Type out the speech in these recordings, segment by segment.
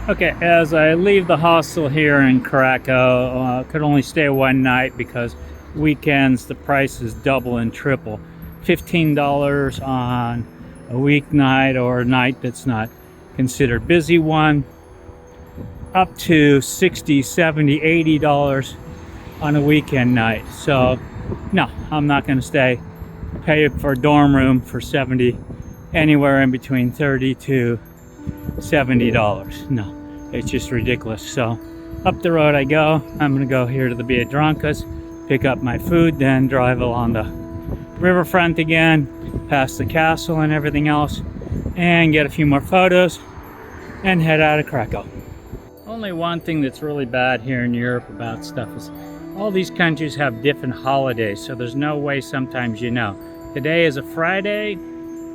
Okay, as I leave the hostel here in Krakow, could only stay one night because weekends the price is double and triple. $15 on a weeknight or a night that's not considered busy one, up to $60, $70, $80 on a weekend night. So no, I'm not going to pay for a dorm room for $70, anywhere in between $30 to $70. No, it's just ridiculous. So up the road I go. I'm gonna go here to the Biedronkas, pick up my food, then drive along the riverfront again, past the castle and everything else, and get a few more photos and head out of Krakow. Only one thing that's really bad here in Europe about stuff is all these countries have different holidays, so there's no way sometimes you know. Today is a Friday,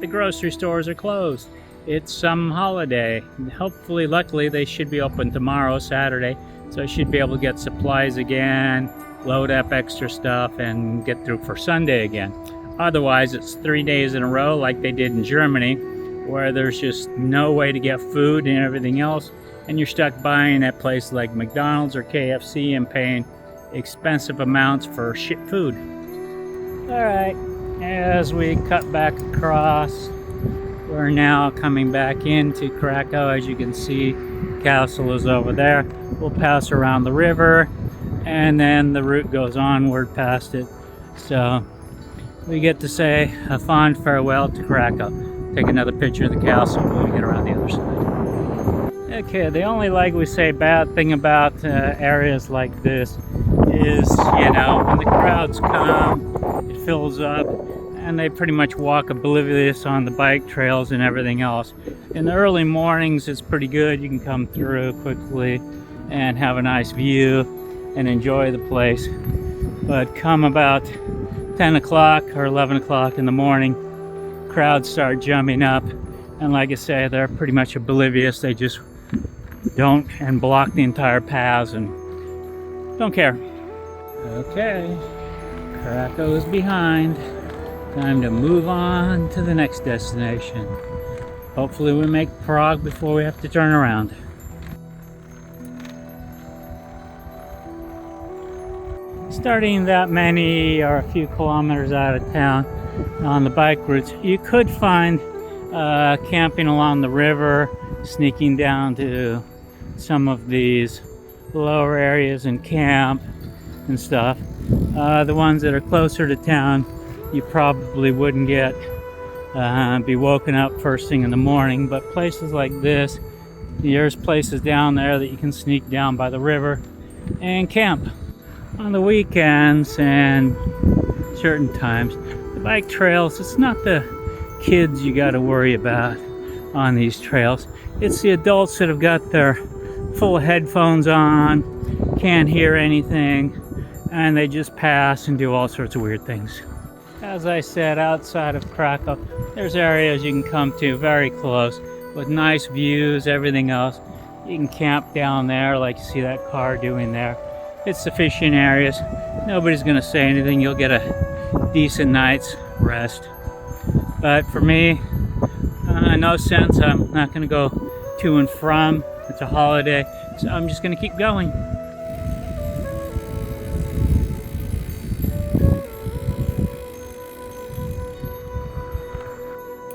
the grocery stores are closed. It's some holiday. Hopefully, luckily, they should be open tomorrow, Saturday, so I should be able to get supplies again, load up extra stuff, and get through for Sunday again. Otherwise, it's 3 days in a row like they did in Germany, where there's just no way to get food and everything else, and you're stuck buying at places like McDonald's or KFC and paying expensive amounts for shit food. All right, as we cut back across, we're now coming back into Krakow. As you can see, castle is over there. We'll pass around the river, and then the route goes onward past it. So we get to say a fond farewell to Krakow. Take another picture of the castle when we get around the other side. Okay, the only, like we say, bad thing about areas like this is, you know, when the crowds come, it fills up, and they pretty much walk oblivious on the bike trails and everything else. In the early mornings, it's pretty good. You can come through quickly and have a nice view and enjoy the place. But come about 10 o'clock or 11 o'clock in the morning, crowds start jumping up. And like I say, they're pretty much oblivious. They just don't and block the entire paths and don't care. Okay, Krakow is behind. Time to move on to the next destination. Hopefully we make Prague before we have to turn around. Starting that many or a few kilometers out of town on the bike routes, you could find camping along the river, sneaking down to some of these lower areas and camp and stuff. The ones that are closer to town, you probably wouldn't be woken up first thing in the morning, but places like this, there's places down there that you can sneak down by the river and camp. On the weekends and certain times, the bike trails, it's not the kids you got to worry about on these trails. It's the adults that have got their full headphones on, can't hear anything, and they just pass and do all sorts of weird things. As I said, outside of Krakow, there's areas you can come to very close with nice views, everything else. You can camp down there like you see that car doing there. It's sufficient areas. Nobody's going to say anything. You'll get a decent night's rest. But for me, no sense. I'm not going to go to and from. It's a holiday, so I'm just going to keep going.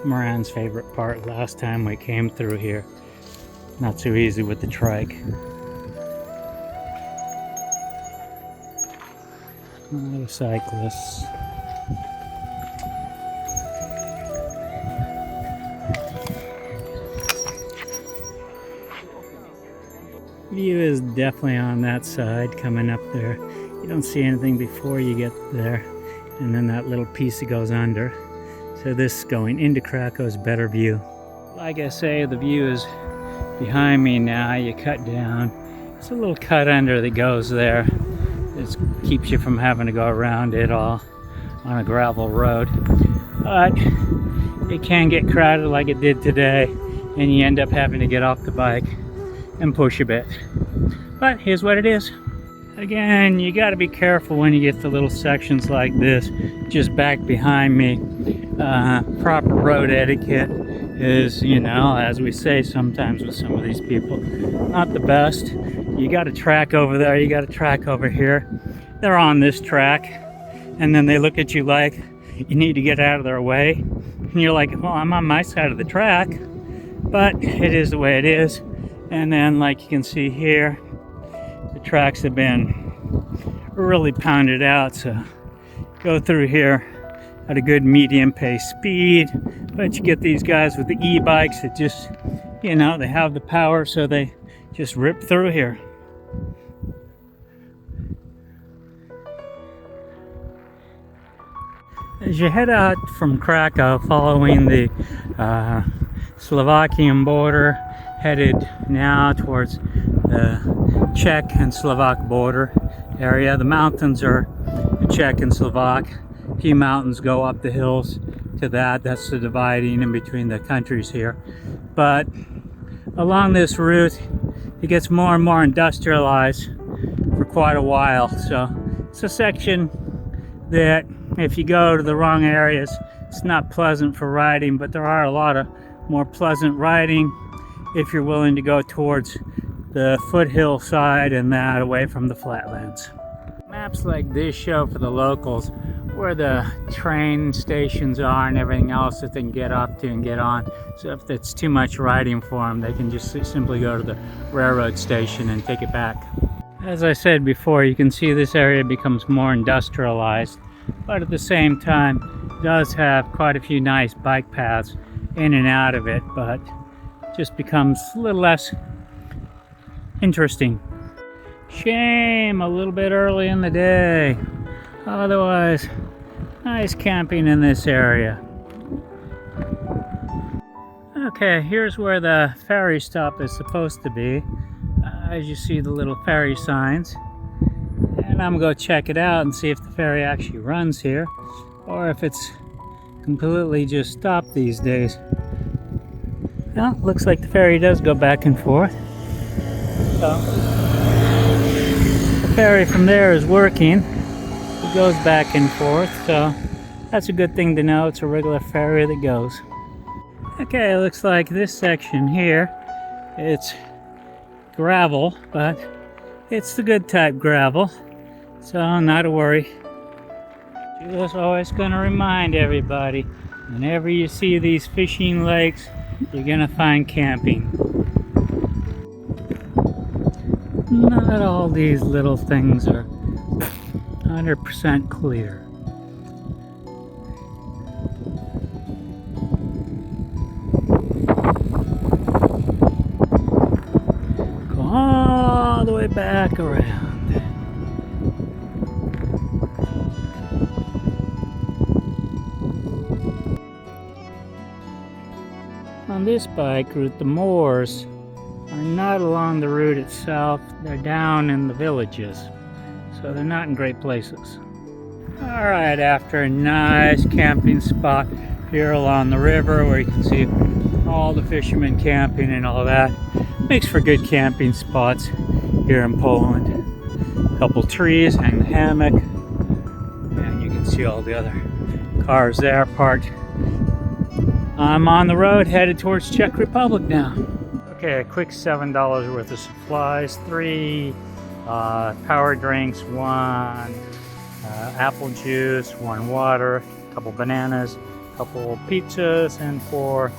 Moran's favorite part last time we came through here. Not so easy with the trike. The cyclists. View is definitely on that side coming up there. You don't see anything before you get there, and then that little piece that goes under. So this going into Krakow is better view. Like I say, the view is behind me now. You cut down. It's a little cut under that goes there. It keeps you from having to go around it all on a gravel road. But it can get crowded like it did today, and you end up having to get off the bike and push a bit. But here's what it is. Again, you got to be careful when you get to little sections like this. Just back behind me, proper road etiquette is, you know, as we say sometimes with some of these people, not the best. You got a track over there, you got a track over here. They're on this track, and then they look at you like you need to get out of their way. And you're like, well, I'm on my side of the track, but it is the way it is. And then, like you can see here, the tracks have been really pounded out, so go through here at a good medium pace speed. But you get these guys with the e-bikes that just, you know, they have the power, so they just rip through here. As you head out from Krakow, following the Slovakian border, headed now towards the Czech and Slovak border area. The mountains are Czech and Slovak. A few mountains go up the hills to that. That's the dividing in between the countries here. But along this route, it gets more and more industrialized for quite a while. So it's a section that if you go to the wrong areas, it's not pleasant for riding, but there are a lot of more pleasant riding if you're willing to go towards the foothill side and that away from the flatlands. Maps like this show for the locals where the train stations are and everything else that they can get up to and get on. So if it's too much riding for them, they can just simply go to the railroad station and take it back. As I said before, you can see this area becomes more industrialized, but at the same time does have quite a few nice bike paths in and out of it, but just becomes a little less interesting. Shame a little bit early in the day. Otherwise, nice camping in this area. Okay, here's where the ferry stop is supposed to be. As you see the little ferry signs. And I'm gonna go check it out and see if the ferry actually runs here, or if it's completely just stopped these days. Well, looks like the ferry does go back and forth. So, the ferry from there is working. It goes back and forth, so that's a good thing to know. It's a regular ferry that goes. Okay, it looks like this section here, it's gravel, but it's the good type gravel, so not to worry. Just always gonna remind everybody, whenever you see these fishing lakes, you're gonna find camping. Not all these little things are 100% clear. Go all the way back around. On this bike route, the moors are not along the route itself, they're down in the villages, so they're not in great places. Alright, after a nice camping spot here along the river where you can see all the fishermen camping and all that, makes for good camping spots here in Poland. A couple trees, hang the hammock, and you can see all the other cars there parked. I'm on the road headed towards Czech Republic now. Okay, a quick $7 worth of supplies, 3 power drinks, 1 apple juice, 1 water, a couple bananas, a couple pizzas, and 4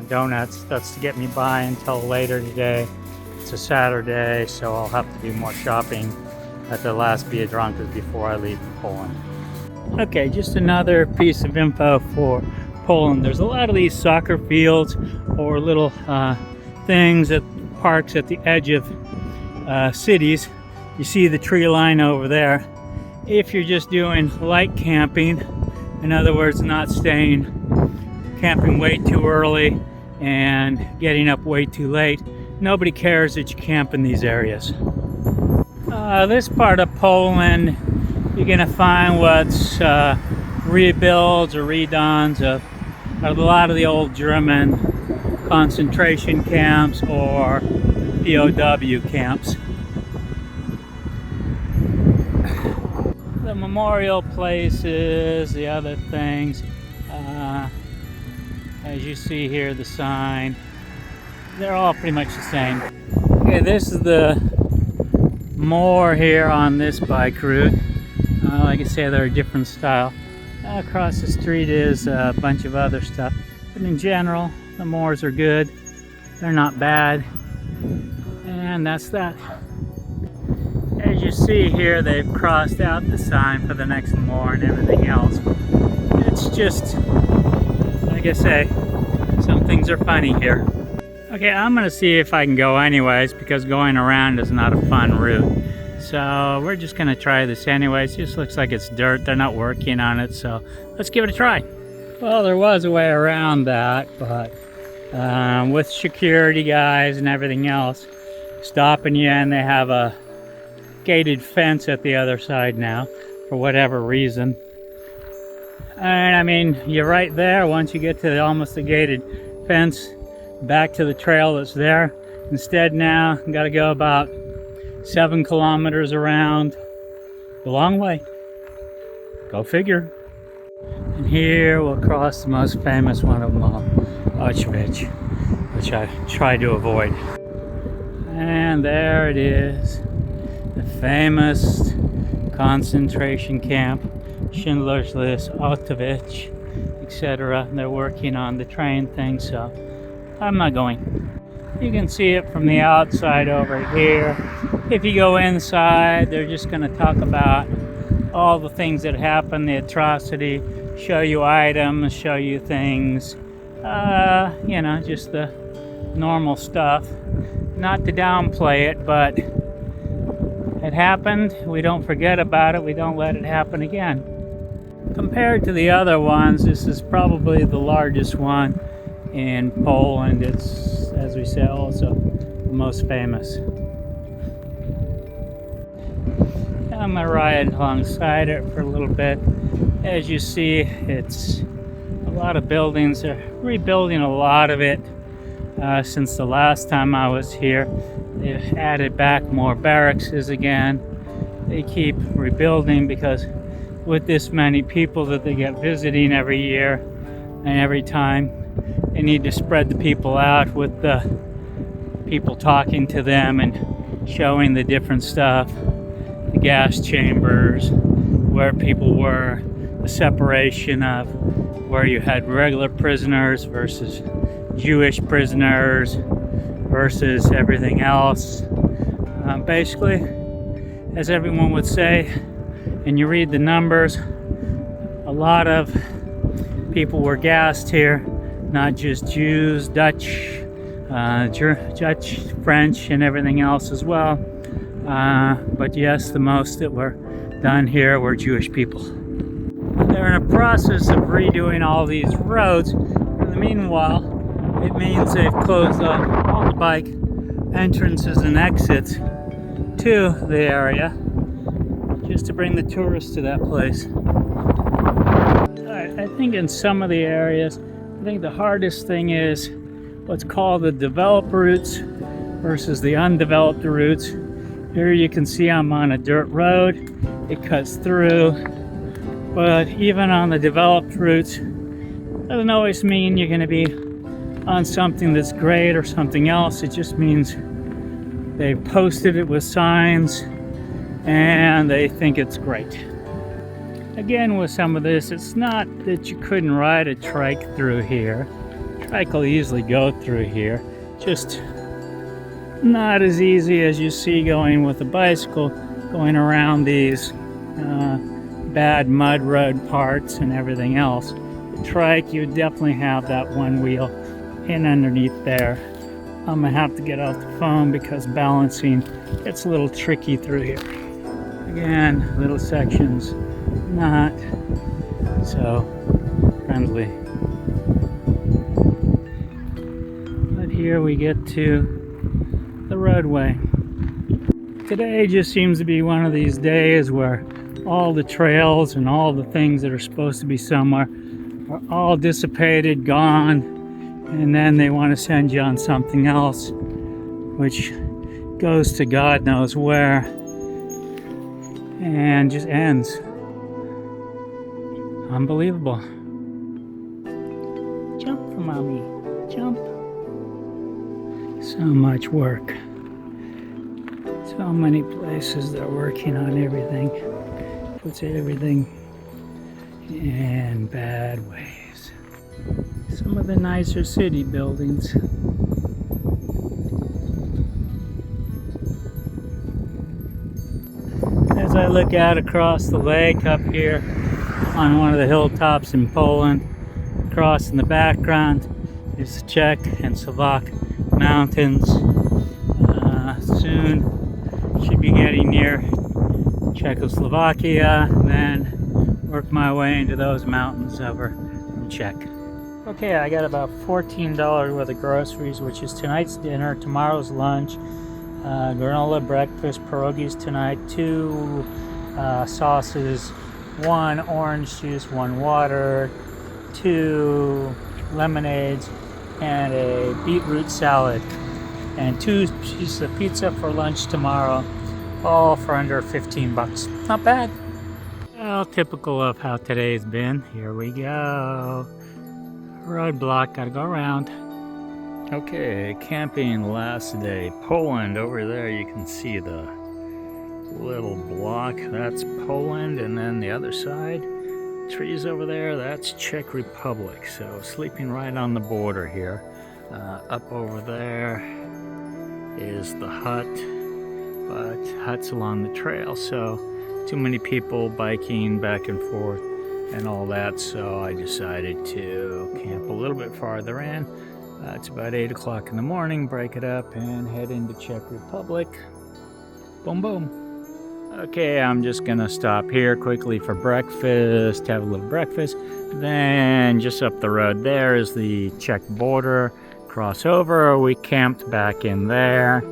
donuts. That's to get me by until later today. It's a Saturday, so I'll have to do more shopping at the last Biedronkas before I leave Poland. Okay, just another piece of info for Poland. There's a lot of these soccer fields or little things at parks at the edge of cities. You see the tree line over there. If you're just doing light camping, in other words, not camping way too early and getting up way too late, nobody cares that you camp in these areas. This part of Poland, you're gonna find what's rebuilds or redons of a lot of the old German concentration camps or POW camps. The memorial places, the other things, As you see here, the sign, they're all pretty much the same. Okay, this is the more here on this bike route. Like I say, they're a different style. Across the street is a bunch of other stuff, but in general, the moors are good. They're not bad, and that's that. As you see here, they've crossed out the sign for the next moor and everything else. It's just, like I say, some things are funny here. Okay, I'm gonna see if I can go anyways, because going around is not a fun route. So we're just gonna try this anyways. It just looks like it's dirt. They're not working on it, so let's give it a try. Well, there was a way around that, but with security guys and everything else stopping you, and they have a gated fence at the other side now for whatever reason. And I mean, you're right there. Once you get to almost the gated fence, back to the trail that's there. Instead now, you gotta go about 7 kilometers around. A long way. Go figure. And here we'll cross the most famous one of them all, Auschwitz, which I try to avoid. And there it is, the famous concentration camp, Schindler's List, Auschwitz, etc. They're working on the train thing, so I'm not going. You can see it from the outside over here. If you go inside, they're just going to talk about all the things that happened, the atrocity, show you items, show you things, you know, just the normal stuff. Not to downplay it, but it happened. We don't forget about it. We don't let it happen again. Compared to the other ones, this is probably the largest one in Poland. It's, as we say, also the most famous. I'm gonna ride alongside it for a little bit. As you see, it's a lot of buildings. They're rebuilding a lot of it since the last time I was here. They've added back more barracks again. They keep rebuilding because with this many people that they get visiting every year and every time, they need to spread the people out with the people talking to them and showing the different stuff, the gas chambers, where people were, the separation of where you had regular prisoners versus Jewish prisoners versus everything else. Basically, as everyone would say, and you read the numbers, a lot of people were gassed here, not just Jews, Dutch, French, and everything else as well. But yes, the most that were done here were Jewish people. They're in a process of redoing all these roads. In the meanwhile, it means they've closed off all the bike entrances and exits to the area just to bring the tourists to that place. I think in some of the areas, I think the hardest thing is what's called the developed routes versus the undeveloped routes. Here you can see I'm on a dirt road. It cuts through, but even on the developed routes, doesn't always mean you're going to be on something that's great or something else. It just means they posted it with signs and they think it's great. Again, with some of this, it's not that you couldn't ride a trike through here. Trike will easily go through here, just not as easy as you see going with a bicycle, going around these bad mud road parts and everything else. The trike, you definitely have that one wheel in underneath there. I'm gonna have to get off the phone because balancing gets a little tricky through here. Again, little sections, not so friendly. But here we get to the roadway. Today just seems to be one of these days where all the trails and all the things that are supposed to be somewhere are all dissipated, gone, and then they want to send you on something else, which goes to God knows where, and just ends. Unbelievable. Jump from mommy. Jump. So much work. So many places they're working on everything. Puts everything in bad ways. Some of the nicer city buildings. As I look out across the lake up here on one of the hilltops in Poland, across in the background is the Czech and Slovak mountains. Soon should be getting near Czechoslovakia, and then work my way into those mountains over from Czech. Okay, I got about $14 worth of groceries, which is tonight's dinner, tomorrow's lunch, granola breakfast, pierogies tonight, 2 sauces, 1 orange juice, 1 water, 2 lemonades, and a beetroot salad, and 2 pieces of pizza for lunch tomorrow, all for under 15 bucks. Not bad. Well, typical of how today's been. Here we go. Roadblock, gotta go around. Okay, camping last day. Poland, over there you can see the little block. That's Poland, and then the other side, trees over there, that's Czech Republic. So sleeping right on the border here. Up over there is the hut, but hut's along the trail, so too many people biking back and forth and all that, so I decided to camp a little bit farther in. It's about 8 o'clock in the morning, break it up and head into Czech Republic. Boom, boom. Okay, I'm just gonna stop here quickly for breakfast, have a little breakfast. Then just up the road there is the Czech border. Cross over, we camped back in there.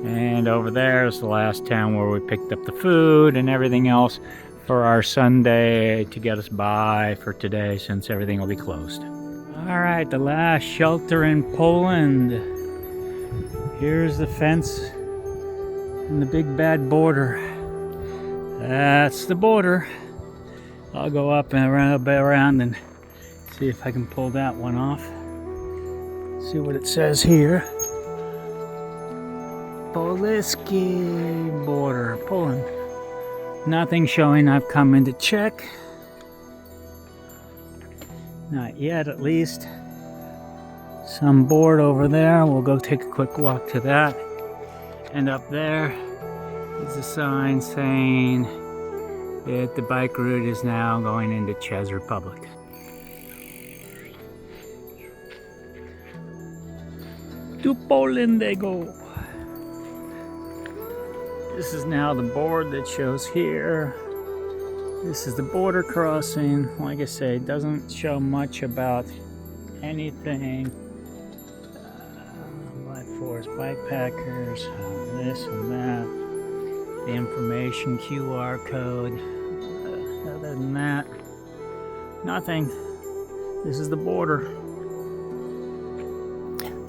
And over there is the last town where we picked up the food and everything else for our Sunday to get us by for today, since everything will be closed. All right, the last shelter in Poland. Here's the fence and the big bad border. That's the border. I'll go up and around and see if I can pull that one off. See what it says here. Polski border, Poland. Nothing showing I've come into Czech. Not yet, at least. Some board over there. We'll go take a quick walk to that. And up there is a sign saying that the bike route is now going into Czech Republic. To Poland they go. This is now the board that shows here. This is the border crossing. Like I say, it doesn't show much about anything. But for bikepackers, this and that, the information QR code. Other than that, nothing. This is the border.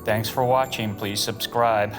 Thanks for watching. Please subscribe.